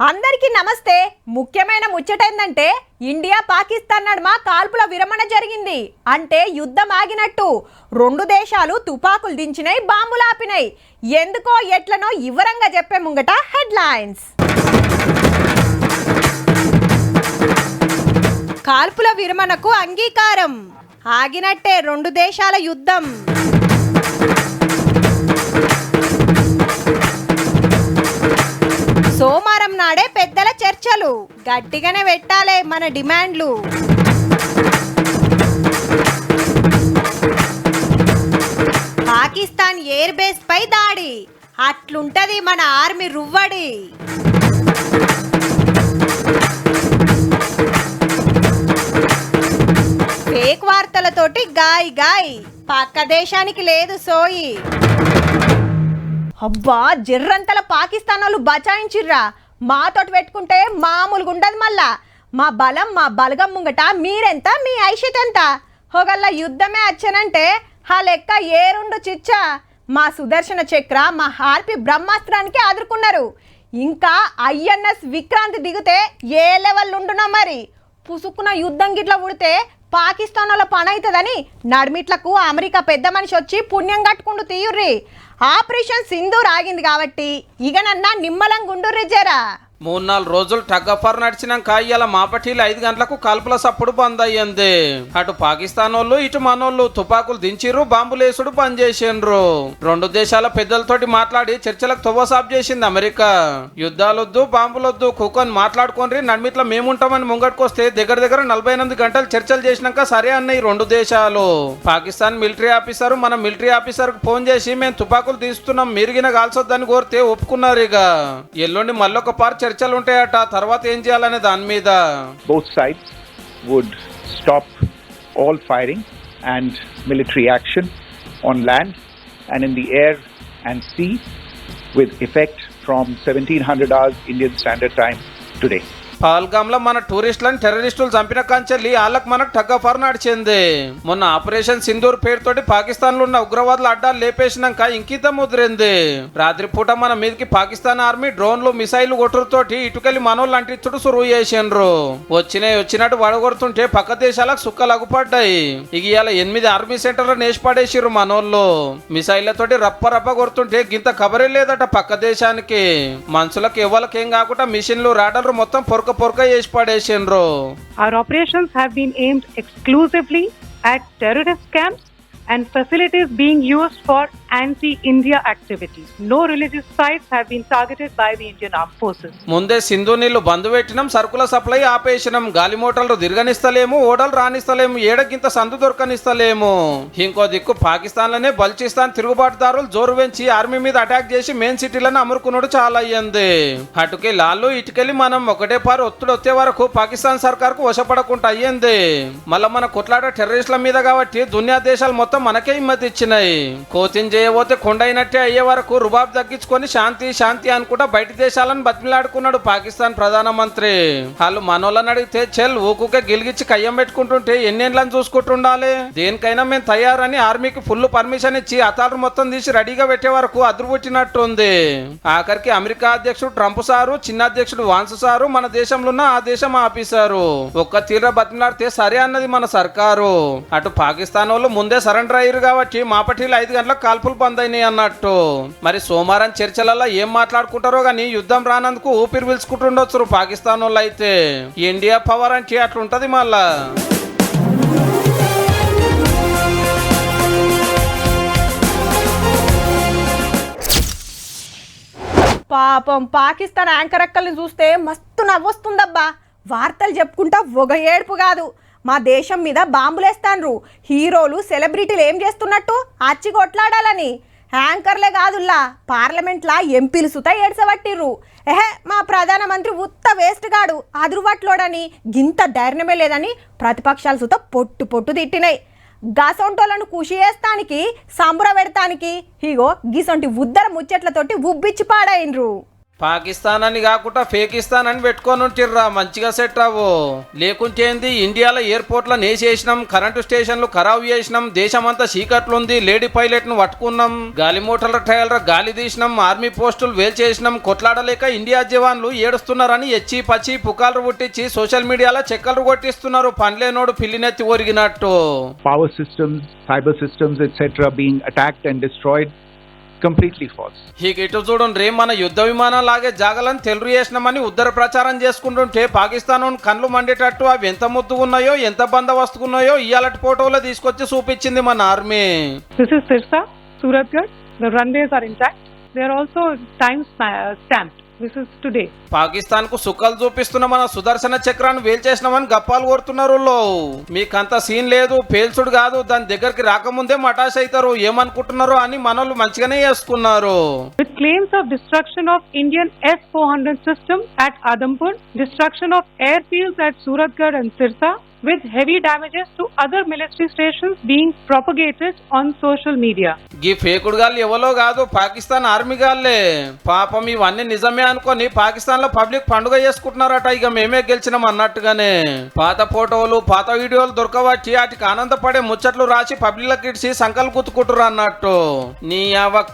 అందరికీ నమస్తే. ముఖ్యమైన ముచ్చటేందంటే ఇండియా పాకిస్తాన్ నడుమ కాల్పుల విరమణ జరిగింది. అంటే యుద్ధం ఆగినట్టు. రెండు దేశాలు తుపాకులు దించినాయి, బాంబులు ఆపినాయి. ఎందుకో ఎట్లనో వివరంగా చెప్పే ముంగట హెడ్లైన్స్. కాల్పుల విరమణకు అంగీకారం. ఆగినట్టే రెండు దేశాల యుద్ధం. సోమవారం నాడే పెద్దల చర్చలు. గట్టిగానే పెట్టాలే మన డిమాండ్లు. పాకిస్తాన్ ఎయిర్ బేస్ పై దాడి. అట్లుంటది మన ఆర్మీ రువ్వడి. ఫేక్ వార్తలతోటి గాయ్ పక్క దేశానికి లేదు సోయి. అబ్బా, జర్రంతల పాకిస్తాన్ వాళ్ళు బచాయించిర్రా. మాతోటి పెట్టుకుంటే మామూలుగా ఉండదు. మళ్ళా మా బలం మా బలగం ముంగట మీరెంత, మీ ఐషిత్ ఎంత? హోగల్లా యుద్ధమే వచ్చానంటే ఆ లెక్క ఏరుండు చిచ్చా. మా సుదర్శన చక్ర, మా హార్పి బ్రహ్మాస్త్రానికి ఆదురుకున్నారు. ఇంకా ఐఎన్ఎస్ విక్రాంతి దిగితే ఏ లెవెల్ ఉండునా మరి. పుసుకున్న యుద్ధం గిట్లా ఉడితే పాకిస్తాన్ వాళ్ళ పని అవుతుందని నడిమిట్లకు అమెరికా పెద్ద మనిషి వచ్చి పుణ్యం కట్టుకుంటూ తీయుర్రి. ఆపరేషన్ సింధూర్ ఆగింది కాబట్టి ఇగనన్నా నిమ్మలంగా ఉండుర్రి జరా. 3-4 రోజులు టగ్ ఆఫ్ వార్ నడిచినాక ఇవాళ మాపటిలు 5 గంటలకు కాల్పుల సప్పుడు బంద్ అయ్యింది. అటు పాకిస్తాన్ వాళ్ళు ఇటు మనోళ్ళు తుపాకులు దించిర్రు, బాంబులేసుడు బంద్ చేసిండ్రు. రెండు దేశాల పెద్దలతోటి మాట్లాడి చర్చలకు తొవ్వసాపు చేసింది అమెరికా. యుద్ధాలొద్దు, బాంబులొద్దు, కుక్కని మాట్లాడుకోండి, నడిమిట్లా మేముంటామని ముంగట్టుకొస్తే దగ్గర 48 గంటలు చర్చలు చేసినాక సరే అన్న ఈ రెండు దేశాలు. పాకిస్తాన్ మిలిటరీ ఆఫీసర్ మన మిలిటరీ ఆఫీసర్ కు ఫోన్ చేసి మేము తుపాకులు తీస్తున్నాం, మీరుగిన కాల్సొద్దని కోరితే ఒప్పుకున్నారు. ఇక ఎల్లుండి మళ్ళొక పార్టీ చర్చలు ఉంటాయట. తర్వాత ఏం చేయాలనే దాని మీద both sides would stop all firing and military action on land and in the air and sea with effect from 1700 hours Indian Standard Time today. Pahalgam లో మన టూరిస్టులను టెర్రరిస్టులు చంపిన కంచెల్లి వాళ్ళకి మనకు టగ్ ఆఫ్ వార్ నడిచింది. మొన్న ఆపరేషన్ సింధూర్ పేరుతోటి పాకిస్తాన్ లో ఉన్న ఉగ్రవాదుల అడ్డాలు లేపేసినాక ఇంకిత ముదిరింది. రాత్రిపూట మన మీదకి పాకిస్తాన్ ఆర్మీ డ్రోన్లు మిసైల్ కొట్టుతోటి ఇటుకెళ్లి మనోళ్ళు అంటించుడు సురువు చేసిండ్రు. వచ్చినట్టు వడగొడుతుంటే పక్క దేశాలకు సుక్కలు అగుపడ్డాయి. ఇక ఇవాళ 8 ఆర్మీ సెంటర్లు నేసి పడేసిర్రు మనోళ్ళు. మిసైళ్లతోటి రప్ప కొడుతుంటే గింత కబరే లేదట పక్క దేశానికి. మనుషులకు ఎవరికేం కాకుండా మిషన్లు రాడర్లు మొత్తం పొరక చేసి పడేసిండ్రు. Our operations have been aimed exclusively at terrorist camps and facilities being used for anti-India activities. No religious sites have been targeted by the Indian Armed Forces. ముందే సింధు నీళ్లు బంద్ పెట్టినాం, సరుకుల సప్లై ఆపేసినాం, గాలి మోటార్లు తిరగనిస్తలేము, ఓడలు రానిస్తలేము, ఏడకింత సందు దొరకనిస్తలేము. ఇంకో దిక్కు పాకిస్తాన్ లోనే బల్చిస్తాన్ తిరుగుబాటుదారులు జోరు పెంచి ఆర్మీ మీద అటాక్ చేసి మెయిన్ సిటీలను అమ్ముకున్నాడు చాలా అయ్యింది. అటుకి లాళ్ళు ఇటుకెళ్ళి మనం ఒకటే పారు ఒత్తిడి వచ్చే వరకు పాకిస్తాన్ సర్కార్ కు వశపడకుండా అయ్యింది. మళ్ళా మన కొట్లాట టెర్రరిస్టుల మీద కాబట్టి దునియా దేశాలు మొత్తం మనకే హిమ్మతి ఇచ్చినాయి. కోచింగ్ చేయబోతే కొండైనట్టే అయ్యే వరకు రుబాబ్ తగ్గించుకొని శాంతి అనుకుంటా బయట దేశాలను బతిమిలాడుకున్నాడు పాకిస్తాన్ ప్రధానమంత్రి. వాళ్ళు మనోళ్ళని అడిగితే చెల్ ఊకుకే గిలిగిచ్చి కయ్యం పెట్టుకుంటుంటే ఎన్నేళ్ళని చూసుకుంటుండాలి. దేనికైనా మేము తయారని ఆర్మీకి ఫుల్ పర్మిషన్ ఇచ్చి అతారు మొత్తం తీసి రెడీగా పెట్టే వరకు అదురుపుట్టినట్టుంది. ఆఖరికి అమెరికా అధ్యక్షుడు ట్రంప్ సారు, చిన్న అధ్యక్షుడు వాన్స్ సారు మన దేశంలో ఉన్న ఆ దేశం ఆపేశారు. ఒక్క తీర బతిమిలాడితే సరే అన్నది మన సర్కారు. అటు పాకిస్తాన్ వాళ్ళు ముందే సరెండర్ అయ్యారు కాబట్టి మాపటిలు 5 గంటలకు కాల్పులు బంద్ అయినాయి అన్నట్టు. మరి సోమవారం చర్చలలో ఏం మాట్లాడుకుంటారో గానీ యుద్ధం రానందుకు ఊపిరి పీల్చుకుంటుండొచ్చు పాకిస్తాన్ వాళ్ళు. అయితే ఇండియా పవర్ అంటే అట్లుంటది మళ్ళా. పాపం పాకిస్తాన్ యాంకర్ అక్కల్ని చూస్తే మస్తు నవ్వొస్తుందబ్బా. వార్తలు చెప్పుకుంటా ఒక ఏడుపు కాదు. మా దేశం మీద బాంబులేస్తాన్రు. హీరోలు సెలబ్రిటీలు ఏం చేస్తున్నట్టు అచ్చి కొట్లాడాలని. యాంకర్లే కాదుల్లా, పార్లమెంట్లా ఎంపీలు సుతా ఏడ్చబట్టిర్రు. మా ప్రధానమంత్రి ఉత్త వేస్ట్ గాడు, అదురువట్లోడని, గింత ధైర్యమే లేదని ప్రతిపక్షాలు సుతా పొట్టు తిట్టినాయి. గసొంటోళ్ళను ఖుషి చేస్తానికి, సంబుర పెడతానికి ఇగో గిసొంటి ఉద్దర ముచ్చట్లతోటి ఉబ్బిచ్చి పాడైండ్రు. పాకిస్తాన్ అని కాకుండా ఫేకిస్తాన్ అని పెట్టుకొని ఉంటిర్రా, మంచిగా సెట్ అవ్వు. లేకుంటే ఏంది, ఇండియాలో ఎయిర్పోర్ట్లను వేసేసినాం, కరెంటు స్టేషన్లు ఖరాబ్ చేసినాం, దేశమంతా చీకట్లుంది, లేడీ పైలట్ ను పట్టుకున్నాం, గాలి మోటార్ల ట్రయల్ గాలి తీసినాం, ఆర్మీ పోస్టులు వేల్చేసినాం, కొట్లాడలేక ఇండియా జవాన్లు ఏడుస్తున్నారని ఎచ్చి పచ్చి పుకాలు పుట్టించి సోషల్ మీడియాలో చెక్కలు కొట్టిస్తున్నారు, పనిలేనోడు పిల్లినెత్తి ఒరిగినట్టు. Power systems, cyber systems, etc. being attacked and destroyed. Completely false. ఇటు చూడండి, మన యుద్ధ విమానం లాగే జాగలను తెలుగు చేసినామని ఉత్తర ప్రచారం చేసుకుంటుంటే పాకిస్తాన్ కళ్ళు మండేటట్టు అవి ఎంత ముద్దుగున్నాయో ఎంత బందోబస్తుకున్నాయో ఇయాలటి ఫోటోలో తీసుకొచ్చి చూపించింది మన army. This is Sirsa, Suratgarh. The runways are intact. They are also time stamped. This is today. Pakistan కు సుక్కలు చూపిస్తున్న మన సుదర్శన చక్రాన్ని వేల్చేసినామని గప్పాలు కొడుతున్నారు. మీకంత సీన్ లేదు, పేల్చుడు కాదు, దాని దగ్గరికి రాకముందే మటాష్ అవుతారు, ఏమనుకుంటున్నారో అని మనోళ్ళు మంచిగానే చేసుకున్నారు. With claims of destruction of Indian S-400 system at Adampur, destruction of airfields at Suratgarh and Sirsa, with heavy damages to other military stations being propagated on social media. ఈ ఫేకుడు గాళ్ళు ఎవరో కాదు, పాకిస్తాన్ ఆర్మీ గాళ్ళే. పాపం ఇవన్నీ నిజమే అనుకొని పాకిస్తాన్ లో పబ్లిక్ పండుగ చేసుకుంటున్నారట, ఇక మేమే గెలిచినాం అన్నట్టుగానే. పాత ఫోటోలు పాత వీడియోలు దొరకబట్టి వాటికి ఆనందపడే ముచ్చట్లు రాసి పబ్లిక్ లకి ఇచ్చి సంకలు గుర్తుకుంటారు అన్నట్టు. నీ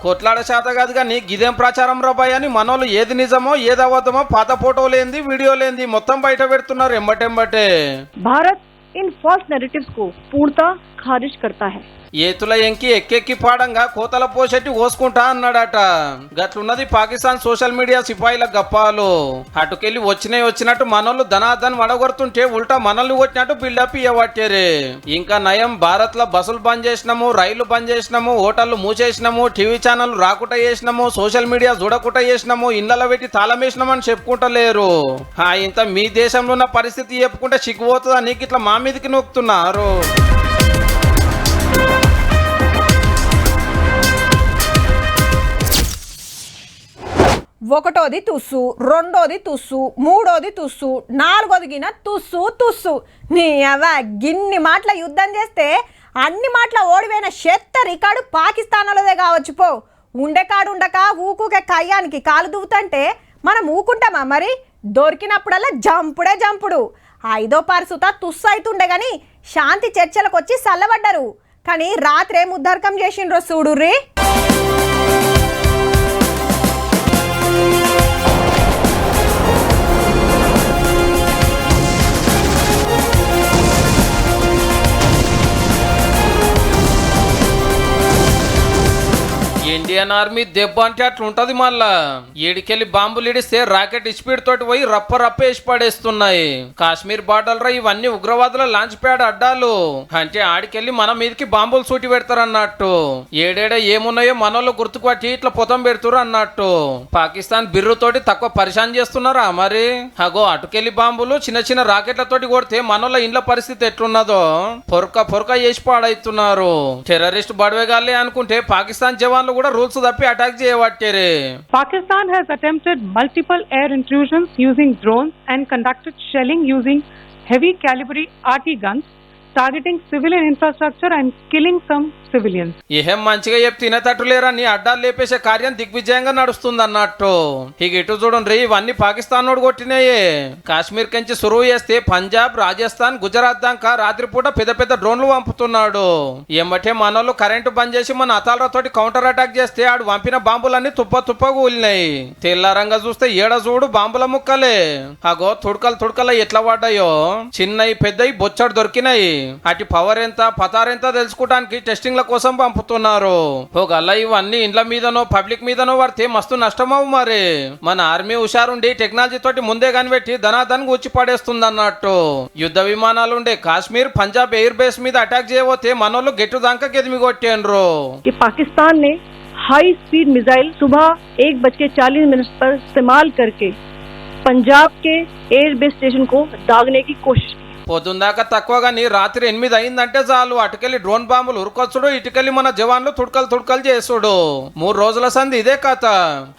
కొట్లాడ శాత కాదు కానీ గిదేం ప్రచారం రాబాయ్ అని మనోళ్ళు ఏది నిజమో ఏది అబద్ధమో పాత ఫోటోలేంది వీడియోలేంది మొత్తం బయట పెడుతున్నారు ఎంబటెంబటే. भारत इन फॉल्स नैरेटिव्स को पूर्णतः खारिज करता है. ఏతుల ఎంకి ఎక్కెక్కి పాడంగా కోతల పోసెట్టి ఓసుకుంటా అన్నాడట. గట్లున్నది పాకిస్తాన్ సోషల్ మీడియా సిపాయిల గప్పాలు. అటుకెళ్ళి వచ్చినట్టు మనోళ్ళు ధనాధన్ వడగొడుతుంటే ఉల్టా మనల్ని కొట్టినట్టు బిల్డప్ ఇవ్వబట్టారే. ఇంకా నయం, భారత్ లో బస్సులు బంద్ చేసినాము, రైళ్లు బంద్ చేసినాము, హోటళ్లు మూసేసినాము, టీవీ ఛానల్ రాకుండా చేసినాము, సోషల్ మీడియా చూడకుండా చేసినాము, ఇళ్లలో పెట్టి తాళం వేసినామని చెప్పుకుంటలేరు. ఇంత మీ దేశంలో ఉన్న పరిస్థితి చెప్పుకుంటే సిగ్గుపోతుందా నీకు, ఇట్లా మా మీదకి నొక్కుతున్నారు. ఒకటోది తుస్సు, రెండోది తుస్సు, మూడోది తుస్సు, నాలుగోది గిన తుస్సు తుస్సు. నీ అవ గిన్ని మాటల యుద్ధం చేస్తే అన్ని మాటల ఓడిపోయిన చెత్త రికార్డు పాకిస్తాన్లోదే కావచ్చు. పో ఉండకాడు ఉండక ఊకుకే కయ్యానికి కాలు దువ్వుతంటే మనం ఊకుంటామా మరి? దొరికినప్పుడల్లా జంపుడే జంపుడు. 5వ పరిస్థిత తుస్సు అవుతుండే కానీ శాంతి చర్చలకు వచ్చి చల్లబడ్డరు. కానీ రాత్రే ముద్దర్కం చేసిండ్రో చూడుర్రీ. ఇండియన్ ఆర్మీ దెబ్బ అంటే అట్లుంటది. మళ్ళా ఏడికెళ్ళి బాంబులు ఇడిస్తే రాకెట్ స్పీడ్ తోటి పోయి రప్ప వేసి పడేస్తున్నాయి. కాశ్మీర్ బార్డర్ ఇవన్నీ ఉగ్రవాదుల లాంచ్ ప్యాడ్ అడ్డాలు. అంటే ఆడికెళ్ళి మన మీదకి బాంబులు సూటి పెడతారు అన్నట్టు. ఏడేడ ఏమున్నాయో మనోళ్ళు గుర్తుపట్టి ఇట్లా పొతం పెడుతురు అన్నట్టు. పాకిస్తాన్ బిర్రుతోటి తక్కువ పరిశాన్ చేస్తున్నారా మరి? అటుకెళ్ళి బాంబులు చిన్న చిన్న రాకెట్లతోటి కొడితే మనోళ్ళ ఇండ్ల పరిస్థితి ఎట్లున్నదో పొరక చేసి పాడైతున్నారు. టెర్రరిస్ట్ బడవేగాలే అనుకుంటే పాకిస్తాన్ జవాన్లు కూడా రూల్స్ తప్పి attack చేయబట్టారే. Pakistan has attempted multiple air intrusions using drones and conducted shelling using heavy caliber RT guns, targeting civilian infrastructure and killing some civilians. ఏం మంచిగా చెప్పి తినేటట్టులేరని అడ్డాలు లేపేసే కార్యం దిగ్విజయంగా నడుస్తుంది అన్నట్టు. ఇటు చూడండి, ఇవన్నీ పాకిస్తాన్ నోడు కొట్టినాయే. కాశ్మీర్ కంచి సురువు చేస్తే పంజాబ్, రాజస్థాన్, గుజరాత్ దాకా రాత్రిపూట పెద్ద పెద్ద డ్రోన్లు పంపుతున్నాడు. ఏమంటే మనోళ్ళు కరెంటు బంద్ చేసి మన అతాలతోటి కౌంటర్ అటాక్ చేస్తే ఆడు పంపిన బాంబులన్నీ తుప్ప కూలినాయి. తెల్లారంగా చూస్తే ఏడ చూడు బాంబుల ముక్కలే. తుడకలు ఎట్లా పడ్డాయో, చిన్నవి పెద్దవి బొచ్చడు దొరికినాయి. అటు పవర్ ఎంత పతారెంత తెలుసుకోవడానికి టెస్టింగ్ల కోసం పంపుతున్నారు. ఒకలా ఇవన్నీ ఇండ్ల మీదనో పబ్లిక్ మీదనో పడితే మస్తు నష్టమవు మరి. మన ఆర్మీ హుషారుండి టెక్నాలజీ తోటి ముందే కనిపెట్టి ధనాధన్ గుచ్చి పడేస్తుంది అన్నట్టు. యుద్ధ విమానాలుండే కాశ్మీర్, పంజాబ్ ఎయిర్ బేస్ మీద అటాక్ చేయబోతే మనోళ్ళు గెట్టు దాకా కెదిమి కొట్టేండ్రు. पाकिस्तान ने हाई स्पीड मिसाइल सुबह 1:40 पर इस्तेमाल करके पंजाब के एयर बेस स्टेशन को दागने की कोशिश की. పొద్దుందాకా తక్కువ గానీ రాత్రి 8 అయిందంటే చాలు అటుకెళ్ళి డ్రోన్ బాంబులు ఉరుకొచ్చుడు, ఇటుకెళ్ళి మన జవాన్లు తుడకలు చేసుడు. 3 రోజుల సంది ఇదే కథ.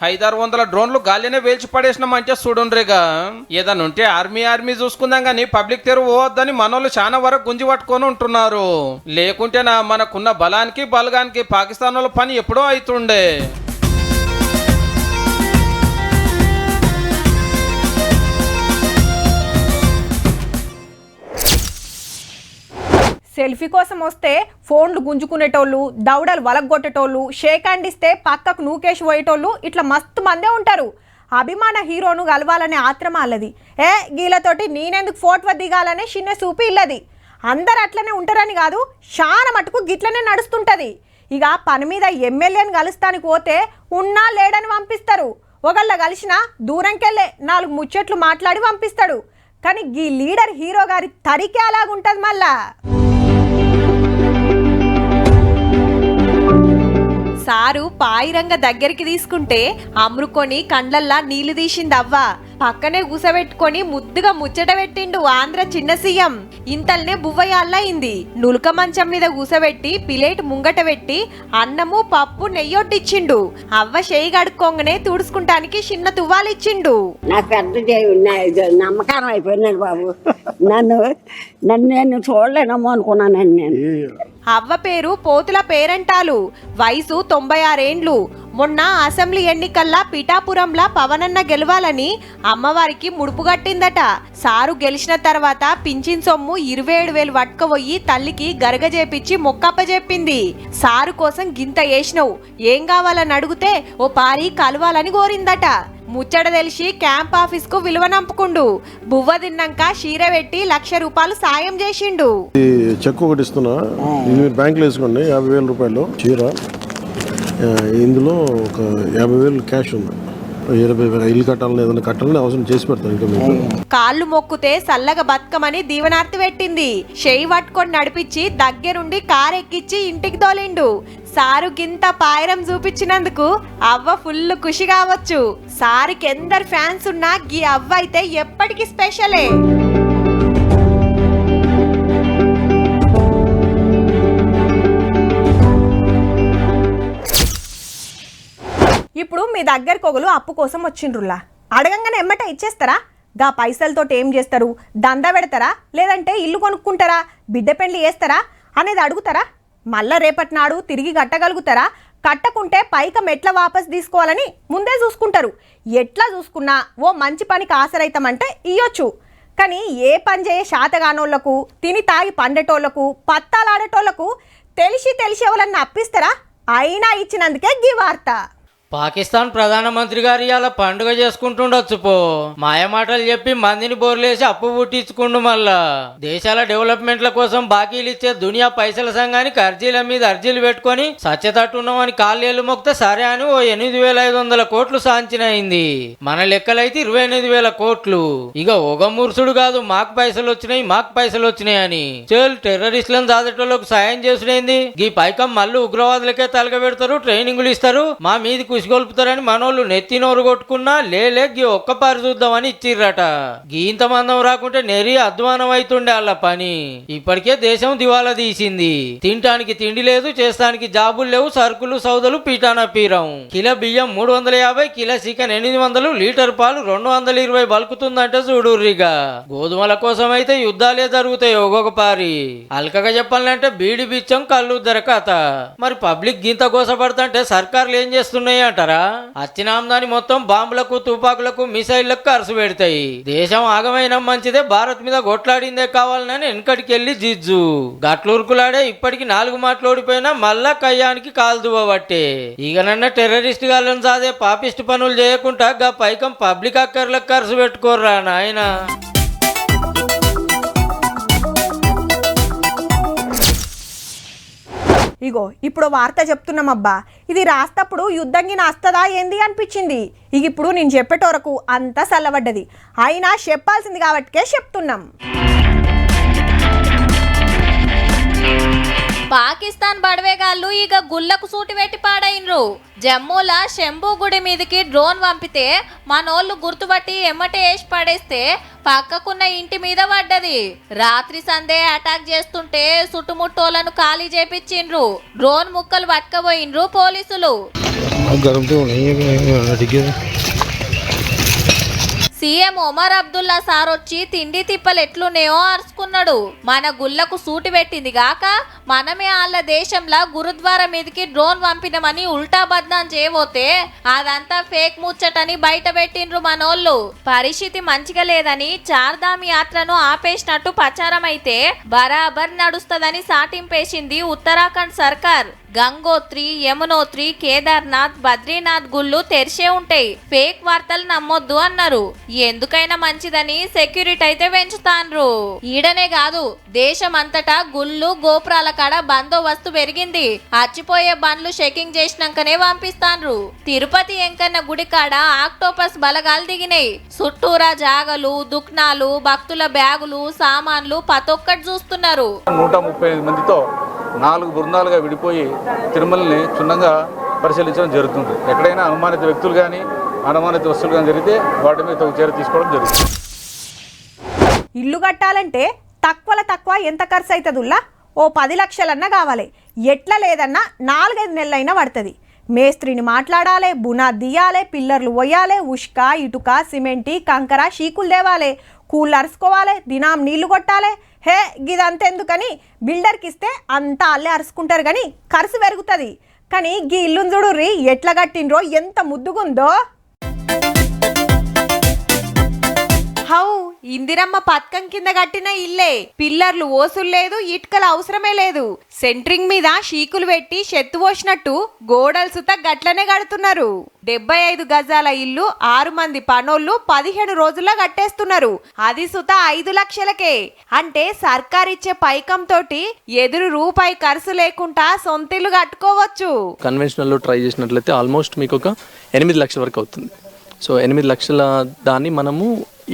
500-600 డ్రోన్లు గాలినే వేల్చి పడేసినామంటే చూడుండ్రిగా. ఏదన్నా ఉంటే ఆర్మీ చూసుకుందాం గానీ పబ్లిక్ తెరువు పోవద్దని మనోళ్ళు చాలా వరకు గుంజి పట్టుకొని ఉంటున్నారు. లేకుంటే మనకున్న బలానికి బలగానికి పాకిస్తాన్ వాళ్ళ పని ఎప్పుడో అవుతుండే. సెల్ఫీ కోసం వస్తే ఫోన్లు గుంజుకునేటోళ్ళు, దౌడలు వలగొట్టేటోళ్ళు, షేక్ హ్యాండ్ ఇస్తే పక్కకు నూకేసి పోయేటోళ్ళు ఇట్లా మస్తు మందే ఉంటారు. అభిమాన హీరోను కలవాలనే ఆత్రం అల్లది. గీలతోటి నేనెందుకు ఫోటో దిగాలనే చిన్న సూపి ఇల్లది. అందరు అట్లనే ఉంటారని కాదు, చాలా మటుకు గిట్లనే నడుస్తుంటది. ఇక పని మీద ఎమ్మెల్యేని కలుస్తానికి పోతే ఉన్నా లేడని పంపిస్తారు. ఒకళ్ళ కలిసినా దూరంకెళ్ళే 4 ముచ్చట్లు మాట్లాడి పంపిస్తాడు. కానీ ఈ లీడర్ హీరో గారి తరికే అలాగుంటది. మళ్ళా సారు పాయిరంగ దగ్గరికి తీసుకుంటే అమ్రుకొని కండ్లల్లా నీళ్లు తీసింది అవ్వ. పక్కనే కూసబెట్టుకొని ముద్దుగా ముచ్చట పెట్టిండు ఆంధ్ర చిన్న సీఎం. ఇంతల్నే బువ్వయాళ్ళయింది. నులక మంచం మీద కూసబెట్టి ప్లేట్ ముంగట పెట్టి అన్నము పప్పు నెయ్యొట్టిచ్చిండు. అవ్వ చేయి కడుక్కోగానే తుడుచుకుంటానికి చిన్న తువ్వాలిచ్చిండు. నాకు పెద్ద నమ్మకం అయిపోయినాడు బాబు. నన్ను నేను చూడలేనమ్మో అనుకున్నానండి నేను. అవ్వ పేరు పోతుల పేరంటాలు. వయసు 96 ఏండ్లు. మొన్న అసెంబ్లీ ఎన్నికల్లా పిఠాపురంలా పవనన్న గెలవాలని అమ్మవారికి ముడుపు కట్టిందట. సారు గెలిచిన తర్వాత పింఛన్ సొమ్ము 27,000 పట్టుకుపోయి తల్లికి గరగజేపిచ్చి మొక్కప్పజెప్పింది. సారు కోసం గింత వేసినవు, ఏం కావాలని అడిగితే ఓ పారి కలవాలని కోరిందట. ముచ్చట తెలిసి క్యాంప్ ఆఫీస్ కు విలువనంపుకుండు. బువ్వ తిన్నాక చీర పెట్టి ₹1,00,000 సాయం చేసిండు. చెక్ ఒకటి ఇస్తున్నా, ఇది మీరు బ్యాంకులో వేసుకోండి. 50,000 రూపాయలు చీర, ఇందులో ఒక 50,000 క్యాష్ ఉంది. 20,000 ఇల్లు కట్టాలని ఏదైనా కట్టాలని అవసరం చేసి పెడతాను. ఇంకా మీకు కాళ్ళు మొక్కుతే సల్లగా బతుకమని దీవనార్తి పెట్టింది. చెయ్యి పట్టుకొని నడిపించి దగ్గరుండి కారు ఎక్కించి ఇంటికి తోలిండు. సారు గింత పాయరం చూపించినందుకు అవ్వ ఫుల్ ఖుషి కావచ్చు. సారుకి ఎందరు ఫ్యాన్స్ ఉన్నా గీ అవ్వ అయితే ఎప్పటికీ స్పెషలే. ఇప్పుడు మీ దగ్గరకు ఒకరు అప్పు కోసం వచ్చిండ్రులా, అడగంగానే ఎమ్మట ఇచ్చేస్తారా? గా పైసలతో ఏం చేస్తారు? దందా పెడతారా? లేదంటే ఇల్లు కొనుక్కుంటారా? బిడ్డ పెళ్లి చేస్తారా అనేది అడుగుతారా? మళ్ళా రేపటి నాడు తిరిగి కట్టగలుగుతారా? కట్టకుంటే పైకం ఎట్లా వాపస్ తీసుకోవాలని ముందే చూసుకుంటారు. ఎట్లా చూసుకున్నా ఓ మంచి పనికి ఆసరైతామంటే ఇయ్యొచ్చు. కానీ ఏ పని చేయ శాతగానోళ్లకు, తిని తాగి పండేటోళ్లకు, పత్తాలాడేటోళ్లకు తెలిసి ఎవరన్నా అప్పిస్తారా? అయినా ఇచ్చినందుకే గీ వార్త. పాకిస్తాన్ ప్రధానమంత్రి గారు ఇవాళ పండుగ చేసుకుంటుండొచ్చు పో. మాయమాటలు చెప్పి మందిని బోర్లేసి అప్పు పుట్టించుకుండు. మళ్ళా దేశాల డెవలప్మెంట్ల కోసం బాకీలు ఇచ్చే దునియా పైసల సంఘానికి అర్జీల మీద అర్జీలు పెట్టుకొని సత్యతట్టున్నామని కాళ్ళేళ్లు మొక్కితే సరే అని ఓ 8,500 కోట్లు సాంచినయింది. మన లెక్కలైతే 28,000 కోట్లు. ఇక ఒక మురుసుడు కాదు, మాకు పైసలు వచ్చినాయి అని టెర్రరిస్టులను దాదేటోళ్ళకు సాయం చేసుడైంది. ఈ పైకం మళ్ళీ ఉగ్రవాదులకే తలగ పెడతారు, ట్రైనింగులు ఇస్తారు, మా మీది కుసిగొల్పుతారని మనోళ్ళు నెత్తి నోరు కొట్టుకున్నా లేగి ఒక్కపారి చూద్దామని ఇచ్చిర్రట. గీంత మందం రాకుంటే నెరి అధ్వానం అవుతుండే వాళ్ళ పని. ఇప్పటికే దేశం దివాలా తీసింది. తినటానికి తిండి లేదు, చేస్తానికి జాబులు లేవు, సరుకులు సౌదలు పీటానా పీరం. కిలో బియ్యం 350, కిలో చికెన్ 800, లీటర్ పాలు 220 బలుకుతుందంటే చూడుర్రిగా. గోధుమల కోసం అయితే యుద్ధాలే జరుగుతాయి ఒక్కొక్క పారి. అల్కగా చెప్పాలంటే బీడి బిచ్చం కళ్ళు ధర కథ. మరి పబ్లిక్ గింత గోసపడుతుంటే సర్కార్లు ఏం చేస్తున్నాయి అంటారా? వచ్చిన ఆమ్దాని మొత్తం బాంబులకు, తుపాకులకు, మిసైళ్లకు ఖర్చు పెడతాయి. దేశం ఆగమైన మంచిదే, భారత్ మీద కొట్లాడిందే కావాలని వెనకటికి వెళ్ళి జిజ్జు గట్లూరుకులాడే. ఇప్పటికి 4 మాటలు ఓడిపోయినా మళ్ళా కయ్యానికి కాలు దువ్వబట్టే. ఇకనన్నా టెర్రరిస్ట్ గాళ్ళని సాదే పాపిస్ట్ పనులు చేయకుండా గా పైకం పబ్లిక్ అక్కర్లకు ఖర్చు పెట్టుకోర్రా నాయనా. ఇగో ఇప్పుడు వార్త చెప్తున్నామబ్బా, ఇది రాస్తప్పుడు యుద్ధంగి నాస్తదా ఏంది అనిపించింది. ఇక ఇప్పుడు నేను చెప్పేటోరకు అంతా చల్లబడ్డది. అయినా చెప్పాల్సింది కాబట్టికే చెప్తున్నాం. పాకిస్తాన్ బడవేగాళ్ళు ఇక గుళ్ళకు సూటి పెట్టి పాడైనరు. జమ్మూల శంభు గుడి మీదకి డ్రోన్ పంపితే మనోళ్ళు గుర్తుపట్టి ఎమ్మటే వేసి పడేస్తే పక్కకున్న ఇంటి మీద పడ్డది. రాత్రి సందే అటాక్ చేస్తుంటే చుట్టుముట్టోళ్లను ఖాళీ చేపించిండ్రు. డ్రోన్ ముక్కలు పట్టుకపోయిండ్రు పోలీసులు. సీఎం ఒమర్ అబ్దుల్లా సార్ వచ్చి తిండి తిప్పలు ఎట్లున్నాయో అరుచుకున్నాడు. మన గుళ్ళకు సూటి పెట్టింది గాక మనమే వాళ్ళ దేశంలో గురుద్వారా మీదకి డ్రోన్ పంపినమని ఉల్టా బద్నాం చేయబోతే అదంతా ఫేక్ ముచ్చటని బయట పెట్టిండ్రు మనోళ్ళు. పరిస్థితి మంచిగా లేదని చార్ధామ్ యాత్రను ఆపేసినట్టు ప్రచారం అయితే బరాబర్ నడుస్తదని సాటింపేసింది ఉత్తరాఖండ్ సర్కార్. గంగోత్రి, యమునోత్రి, కేదార్నాథ్, బద్రీనాథ్ గుళ్ళు తెరిచే ఉంటాయి, ఫేక్ వార్తలు నమ్మొద్దు అన్నారు. ఎందుకైనా మంచిదని సెక్యూరిటీ అయితే పెంచుతాన్రు. ఈడనే కాదు దేశమంతటా గుళ్ళు గోపురాల కాడ బందోబస్తు పెరిగింది. అచ్చిపోయే బండ్లు చెకింగ్ చేసినాకనే పంపిస్తాన్రు. తిరుపతి ఎంకన్న గుడి కాడ ఆక్టోపస్ బలగాలు దిగినాయి. చుట్టూరా జాగలు, దుక్నాలు, భక్తుల బ్యాగులు, సామాన్లు ప్రతొక్కటి చూస్తున్నారు. 135 మందితో 4 బృందాలుగా విడిపోయి తిరుమలని క్షుణ్ణంగా పరిశీలించడం జరుగుతుంది. ఎక్కడైనా అనుమానిత వ్యక్తులు కానీ అనుమానిత వస్తువులు కానీ జరిగితే వాటి మీద చర్య తీసుకోవడం జరుగుతుంది. ఇల్లు కట్టాలంటే తక్కువ ఎంత ఖర్చు అవుతుందిలా? ఓ 10 లక్షలన్నా కావాలి. ఎట్లా లేదన్నా 4-5 నెలలైనా పడుతుంది. మేస్త్రిని మాట్లాడాలి, బునాది తీయాలి, పిల్లర్లు పోయాలి, ఉష్క, ఇటుక, సిమెంటి, కంకర, షీకులు తేవాలి, కూళ్ళు అరుచుకోవాలి, దినాం నీళ్లు కొట్టాలి. హే గిదంతెందుకని బిల్డర్కి ఇస్తే అంతా అల్లే అరుచుకుంటారు కానీ ఖర్చు పెరుగుతుంది. కానీ గీ ఇల్లుని చూడుర్రి ఎట్లా కట్టిండ్రో, ఎంత ముద్దుగుందో. హౌ ఇందిరమ్మ పథకం కింద కట్టిన ఇల్లే. పిల్లర్లు ఓసులు లేదు, ఇటుకల అవసరమే లేదు. సెంట్రింగ్ మీద షీకులు పెట్టి చెత్త పోసినట్టు గోడలు సుత గట్లనే కడుతున్నారు. 75 గజాల ఇల్లు 6 మంది పనోళ్ళు 15 రోజుల్లో కట్టేస్తున్నారు. అది సుత 5 లక్షలకే. అంటే సర్కారిచ్చే పైకం తోటి ఎదురు రూపాయి ఖర్చు లేకుండా సొంతిల్లు కట్టుకోవచ్చు. కన్వెన్షనల్ లో ట్రై చేసినట్లయితే ఆల్మోస్ట్ మీకు ఒక 8 లక్షల వరకు అవుతుంది. సో 8 లక్షల దాన్ని మనము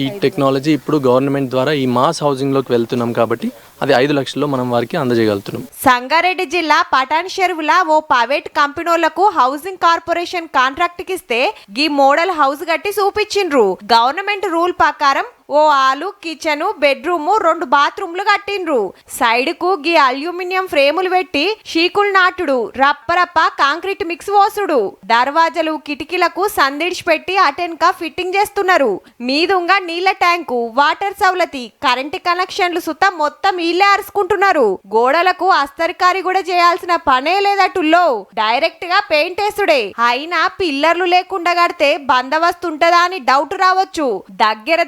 ఈ టెక్నాలజీ ఇప్పుడు గవర్నమెంట్ ద్వారా ఈ మాస్ హౌసింగ్లోకి వెళ్తున్నాం కాబట్టి అది 5 లక్షల్లో మనం వారికి అందజేయగలుగుతున్నాం. సంగారెడ్డి జిల్లా పటాన్ చెరువుల ఓ ప్రైవేట్ కంపెనీలకు హౌసింగ్ కార్పొరేషన్ కాంట్రాక్ట్ ఇస్తే గీ మోడల్ హౌస్ కట్టి చూపించిండ్రు. గవర్నమెంట్ రూల్ ప్రకారం ఓ హాలు, కిచెన్, బెడ్రూమ్, 2 బాత్రూమ్లు కట్టిండ్రు. సైడ్ కు గీ అల్యూమినియం ఫ్రేములు పెట్టి షీకులు నాటుడు, రప్పరప్ప కాంక్రీట్ మిక్స్ పోసుడు, దర్వాజలు, కిటికీలకు సందిడిచి పెట్టి అటెన్కా ఫిట్టింగ్ చేస్తున్నారు. మీదుంగా నీళ్ల ట్యాంకు, వాటర్ సౌలతి, కరెంటు కనెక్షన్లు సుత మొత్తం వీళ్ళే అరుచుకుంటున్నారు. గోడలకు అస్తరికారి కూడా చేయాల్సిన పనే లేదటుల్లో, డైరెక్ట్ గా పెయింట్ వేసుడే. అయినా పిల్లర్లు లేకుండా కడితే బందోబస్తు ఉంటదా అని డౌట్ రావచ్చు. దగ్గర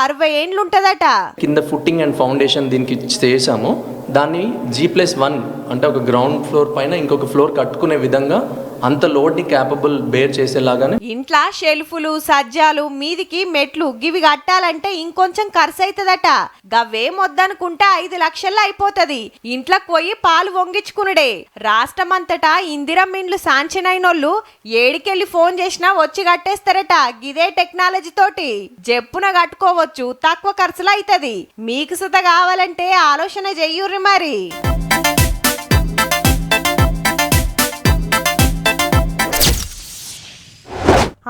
60 ఏండ్లు ఉంటదట. కింద ఫుట్టింగ్ అండ్ ఫౌండేషన్ దీనికి చేసాము. దాన్ని G+1 అంటే ఒక గ్రౌండ్ ఫ్లోర్ పైన ఇంకొక ఫ్లోర్ కట్టుకునే విధంగా అంత లోడ్ ని క్యాపబుల్ బేర్ చేసేలాగానే ఇంట్లో షెల్ఫులు, సజ్జాలు, మీదికి మెట్లు గివి కట్టాలంటే ఇంకొంచెం ఖర్చు అవుతుందట. గవ్వేం వద్దనుకుంటే 5 లక్షల్లో అయిపోతుంది. ఇంట్లోకి పోయి పాలు వంగించుకునుడే. రాష్ట్రమంతటా ఇందిరమ్మ ఇండ్లు శాంక్షన్ అయినోళ్ళు ఏడికెళ్ళి ఫోన్ చేసినా వచ్చి కట్టేస్తారట. గిదే టెక్నాలజీ తోటి జప్పున కట్టుకోవచ్చు, తక్కువ ఖర్చులో అవుతుంది. మీకు సుత కావాలంటే ఆలోచన చెయ్యుర్రి మరి.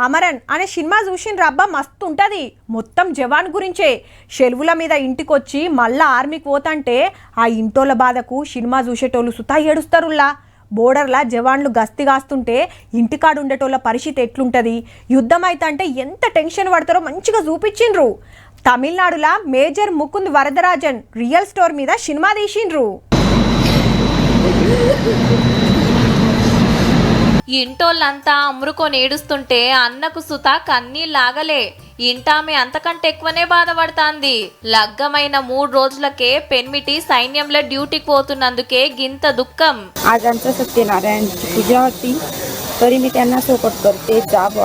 అమరన్ అనే సినిమా చూసిండ్రు అబ్బా, మస్తు ఉంటుంది. మొత్తం జవాన్ గురించే. షెల్వుల మీద ఇంటికొచ్చి మళ్ళా ఆర్మీకి పోతంటే ఆ ఇంటోళ్ళ బాధకు సినిమా చూసేటోళ్ళు సుతా ఏడుస్తారులా. బోర్డర్లా జవాన్లు గస్తీ కాస్తుంటే ఇంటికాడు ఉండేటోళ్ళ పరిస్థితి ఎట్లుంటుంది, యుద్ధం అయితే ఎంత టెన్షన్ పడతారో మంచిగా చూపించిండ్రు. తమిళనాడులా major Mukund Varadarajan real story మీద సినిమా తీసిండ్రు. ఇంటోళ్ళంతా అమ్మురుకొని ఏడుస్తుంటే అన్నకు సుత కన్నీళ్ళాగలే. ఇంటామె అంతకంటే ఎక్కువనే బాధపడుతాంది. లగ్గమైన 3 రోజులకే పెన్మిటి సైన్యంలో డ్యూటీకి పోతున్నందుకే గింత దుఃఖం. आमचं सत्यनारायण पूजा होती तरी मी त्यांना सपोर्ट करते, जाब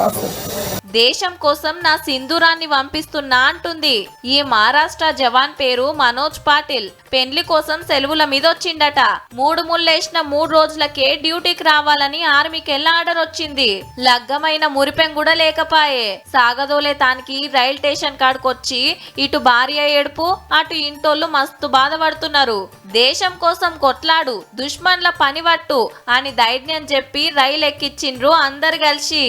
దేశం కోసం నా సింధూరాన్ని పంపిస్తున్నా అంటుంది. ఈ మహారాష్ట్ర జవాన్ పేరు మనోజ్ పాటిల్. పెండ్లి కోసం సెలవుల మీద వచ్చిండట. 3 ముళ్ళేసిన 3 రోజులకే డ్యూటీకి రావాలని ఆర్మీకి ఆర్డర్ వచ్చింది. లగ్గమైన మురిపెం కూడా లేకపాయే. సాగదోలే తానికి రైల్ స్టేషన్ కాడికొచ్చి ఇటు భార్య ఏడుపు, అటు ఇంటోళ్ళు మస్తు బాధపడుతున్నారు. దేశం కోసం కొట్లాడు, దుష్మన్ల పని పట్టు అని ధైర్యం చెప్పి రైలు ఎక్కిచ్చిండ్రు అందరు కలిసి.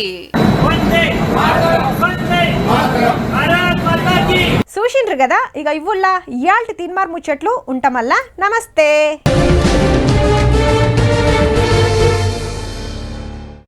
చూసిండ్రు కదా, ఇక ఇవ్వుల్లా ఇయాల్టి తీన్మార్ ముచ్చట్లు ఉంటామల్లా. నమస్తే.